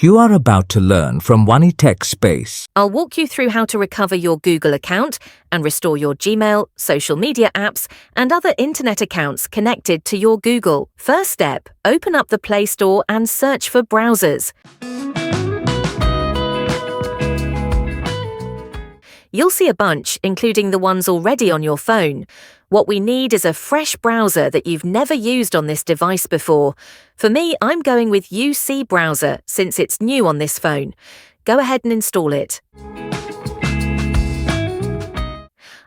You are about to learn from One Tech Space. I'll walk you through how to recover your Google account and restore your Gmail, social media apps, and other internet accounts connected to your Google. First step, open up the Play Store and search for browsers. You'll see a bunch, including the ones already on your phone. What we need is a fresh browser that you've never used on this device before. For me, I'm going with UC Browser since it's new on this phone. Go ahead and install it.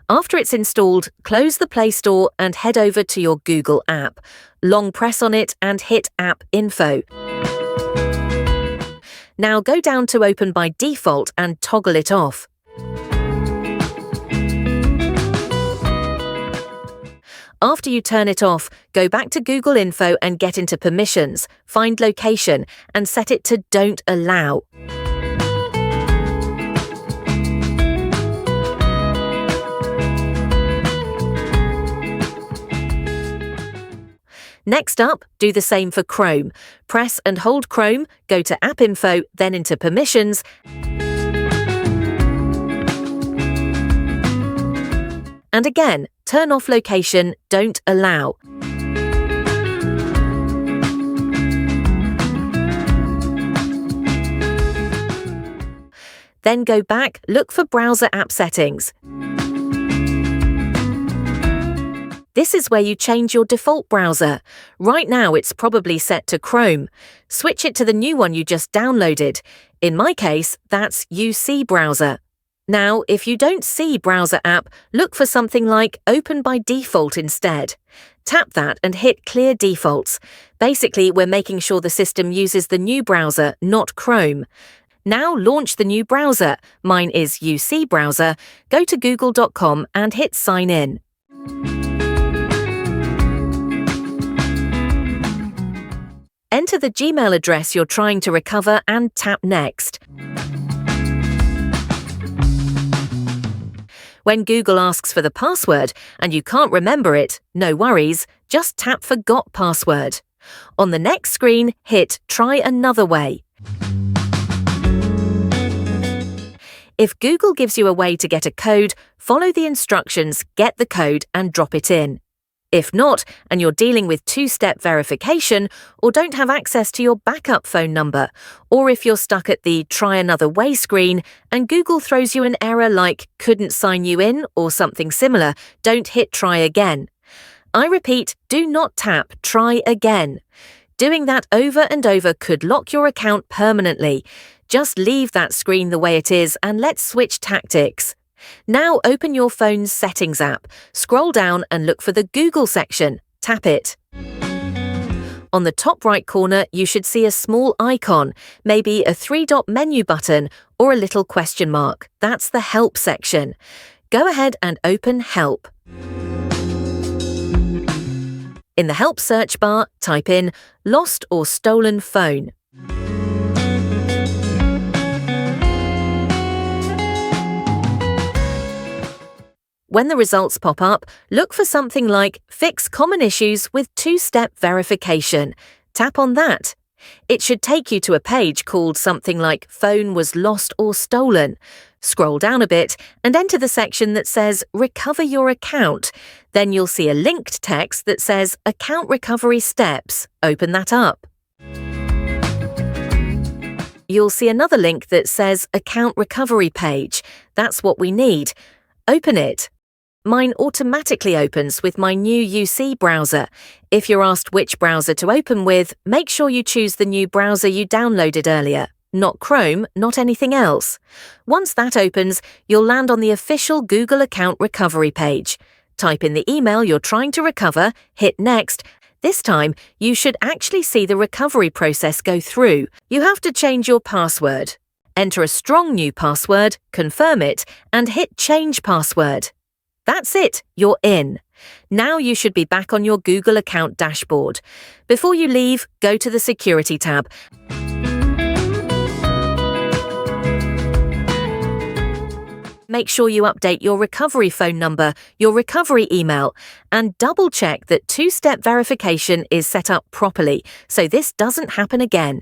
After it's installed, close the Play Store and head over to your Google app. Long press on it and hit App Info. Now go down to Open by default and toggle it off. After you turn it off, go back to Google Info and get into Permissions, find Location, and set it to Don't Allow. Next up, do the same for Chrome. Press and hold Chrome, go to App Info, then into Permissions, and again, turn off Location, Don't Allow. Then go back, look for Browser App Settings. This is where you change your default browser. Right now, it's probably set to Chrome. Switch it to the new one you just downloaded. In my case, that's UC Browser. Now, if you don't see Browser app, look for something like Open by Default instead. Tap that and hit Clear Defaults. Basically, we're making sure the system uses the new browser, not Chrome. Now launch the new browser. Mine is UC Browser. Go to google.com and hit Sign In. Enter the Gmail address you're trying to recover and tap Next. When Google asks for the password and you can't remember it, no worries, just tap Forgot Password. On the next screen, hit Try Another Way. If Google gives you a way to get a code, follow the instructions, get the code and drop it in. If not, and you're dealing with two-step verification or don't have access to your backup phone number, or if you're stuck at the Try Another Way screen and Google throws you an error like couldn't sign you in or something similar, don't hit Try Again. I repeat, do not tap Try Again. Doing that over and over could lock your account permanently. Just leave that screen the way it is and let's switch tactics. Now open your phone's Settings app, scroll down and look for the Google section. Tap it. On the top right corner, you should see a small icon, maybe a three-dot menu button or a little question mark. That's the Help section. Go ahead and open Help. In the Help search bar, type in Lost or Stolen Phone. When the results pop up, look for something like Fix Common Issues with Two-Step Verification. Tap on that. It should take you to a page called something like Phone was lost or stolen. Scroll down a bit and enter the section that says Recover your account. Then you'll see a linked text that says Account Recovery Steps. Open that up. You'll see another link that says Account Recovery Page. That's what we need. Open it. Mine automatically opens with my new UC browser. If you're asked which browser to open with, make sure you choose the new browser you downloaded earlier. Not Chrome, not anything else. Once that opens, you'll land on the official Google account recovery page. Type in the email you're trying to recover, hit Next. This time, you should actually see the recovery process go through. You have to change your password. Enter a strong new password, confirm it, and hit Change Password. That's it, you're in. Now you should be back on your Google account dashboard. Before you leave, go to the Security tab. Make sure you update your recovery phone number, your recovery email, and double-check that two-step verification is set up properly so this doesn't happen again.